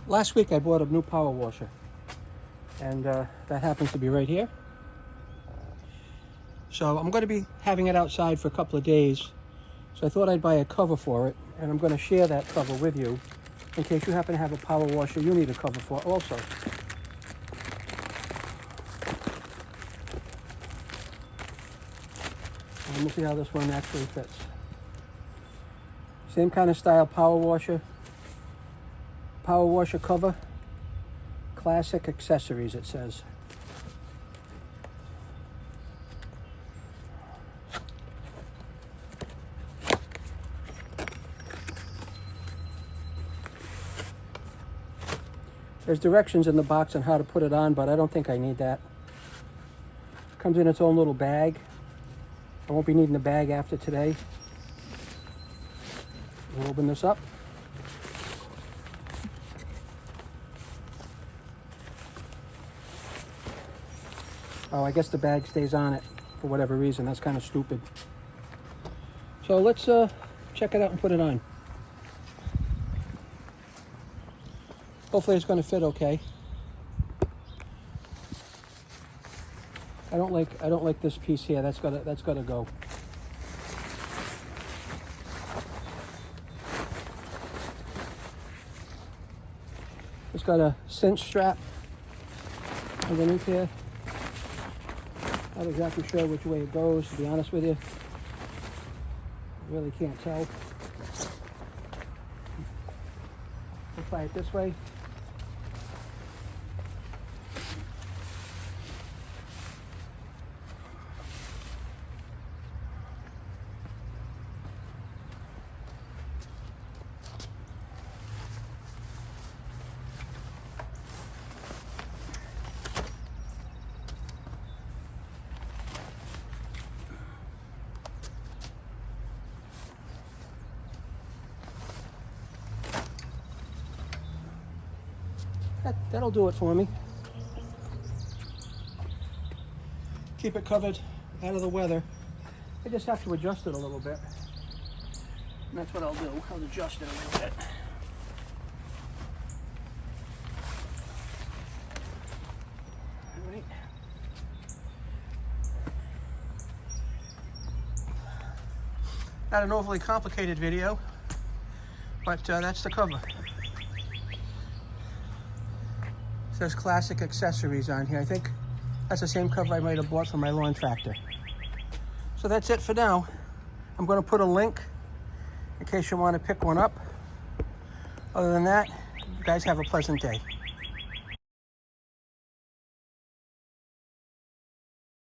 Last week I bought a new power washer, and that happens to be right here. So I'm going to be having it outside for a couple of days, so I thought I'd buy a cover for it, and I'm going to share that cover with you in case you happen to have a power washer you need a cover for also. Let me see how this one actually fits. Same kind of style power washer cover, classic accessories it says. There's directions in the box on how to put it on, but I don't think I need that. It comes in its own little bag. I won't be needing the bag after today. We'll open this up. Oh, I guess the bag stays on it for whatever reason. That's kind of stupid. So let's check it out and put it on. Hopefully it's going to fit okay. I don't like this piece here. That's gotta go. It's got a cinch strap underneath here. Not exactly sure which way it goes, to be honest with you. I really can't tell. We'll try it this way. That'll do it for me. Keep it covered out of the weather. I just have to adjust it a little bit. And that's what I'll do. I'll adjust it a little bit. All right. Not an overly complicated video, but that's the cover. Says classic accessories on here. I think that's the same cover I might have bought for my lawn tractor. So that's it for now. I'm going to put a link in case you want to pick one up. Other than that, you guys have a pleasant day.